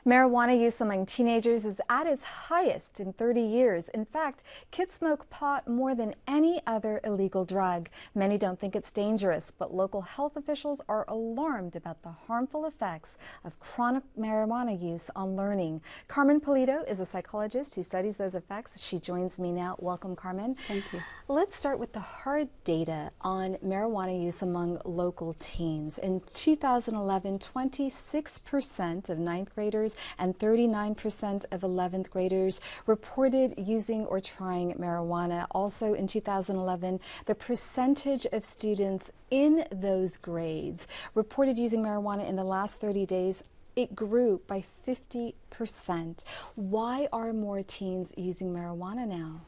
Marijuana use among teenagers is at its highest in 30 years. In fact, kids smoke pot more than any other illegal drug. Many don't think it's dangerous, but local health officials are alarmed about the harmful effects of chronic marijuana use on learning. Carmen Polito is a psychologist who studies those effects. She joins me now. Welcome, Carmen. Thank you. Let's start with the hard data on marijuana use among local teens. In 2011, 26% of ninth graders and 39% of 11th graders reported using or trying marijuana. Also in 2011, the percentage of students in those grades reported using marijuana in the last 30 days, it grew by 50%. Why are more teens using marijuana now?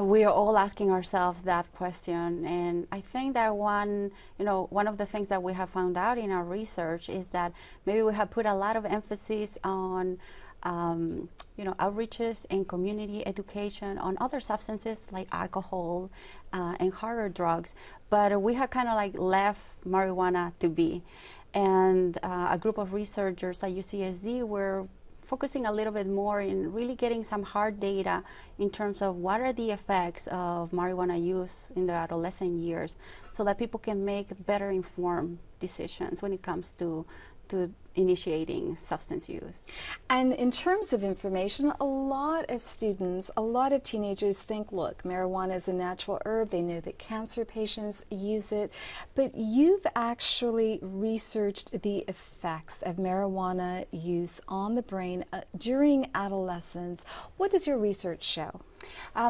We are all asking ourselves that question, and I think that one of the things that we have found out in our research is that maybe we have put a lot of emphasis on outreaches and community education on other substances like alcohol and harder drugs, but we have kind of like left marijuana to be. And a group of researchers at UCSD were focusing a little bit more in really getting some hard data in terms of what are the effects of marijuana use in the adolescent years so that people can make better informed decisions when it comes to initiating substance use. And in terms of information, a lot of students, a lot of teenagers think, look, marijuana is a natural herb. They know that cancer patients use it. But you've actually researched the effects of marijuana use on the brain during adolescence. What does your research show?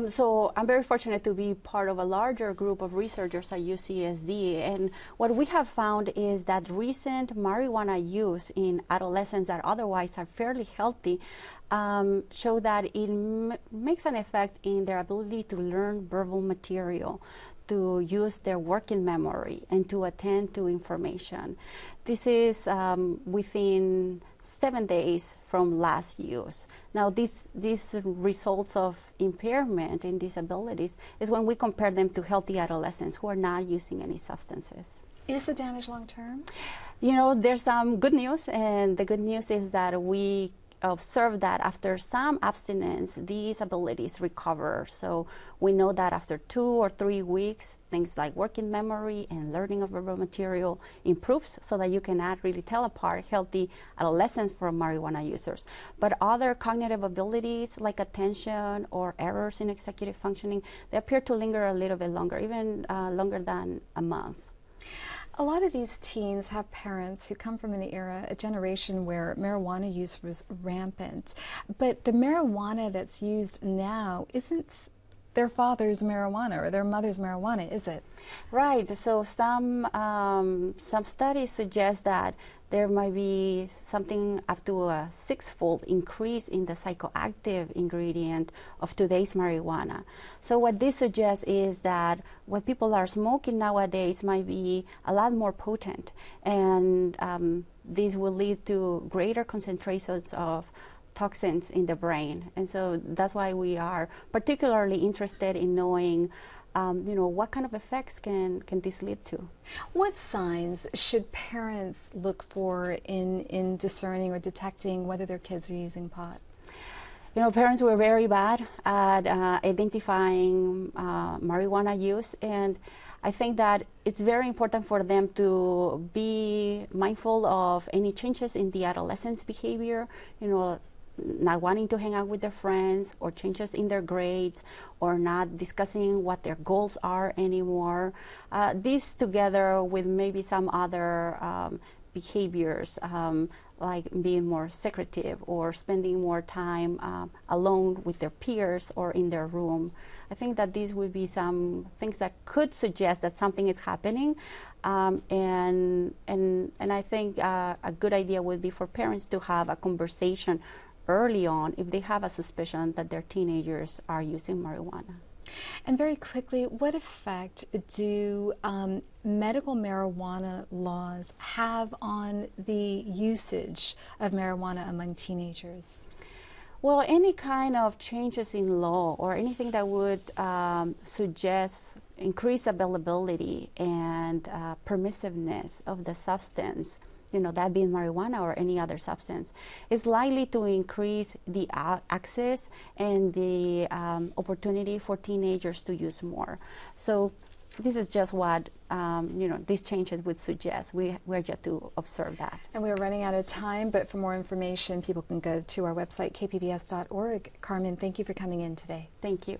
So I'm very fortunate to be part of a larger group of researchers at UCSD, and what we have found is that recent marijuana use in adolescents that otherwise are fairly healthy show that it makes an effect in their ability to learn verbal material, to use their working memory, and to attend to information. This is within 7 days from last use. Now, these results of impairment in these abilities is when we compare them to healthy adolescents who are not using any substances. Is the damage long-term? You know, there's some good news, and the good news is that we observe that after some abstinence, these abilities recover. So we know that after 2 or 3 weeks, things like working memory and learning of verbal material improves so that you cannot really tell apart healthy adolescents from marijuana users. But other cognitive abilities like attention or errors in executive functioning, they appear to linger a little bit longer, even longer than a month. A lot of these teens have parents who come from an era, a generation where marijuana use was rampant. But the marijuana that's used now isn't their father's marijuana or their mother's marijuana, is it? Right. So some studies suggest that there might be something up to a 6-fold increase in the psychoactive ingredient of today's marijuana. So what this suggests is that what people are smoking nowadays might be a lot more potent, and this will lead to greater concentrations of toxins in the brain. And so that's why we are particularly interested in knowing what kind of effects can this lead to? What signs should parents look for in discerning or detecting whether their kids are using pot? You know, parents were very bad at identifying marijuana use, and I think that it's very important for them to be mindful of any changes in the adolescent's behavior, not wanting to hang out with their friends, or changes in their grades, or not discussing what their goals are anymore. This together with maybe some other behaviors like being more secretive or spending more time alone with their peers or in their room. I think that these would be some things that could suggest that something is happening, and I think a good idea would be for parents to have a conversation early on if they have a suspicion that their teenagers are using marijuana. And very quickly, what effect do medical marijuana laws have on the usage of marijuana among teenagers? Well, any kind of changes in law or anything that would suggest increased availability and permissiveness of the substance that being marijuana or any other substance, is likely to increase the access and the opportunity for teenagers to use more. So this is just what these changes would suggest. We're yet to observe that. And we're running out of time, but for more information, people can go to our website, kpbs.org. Carmen, thank you for coming in today. Thank you.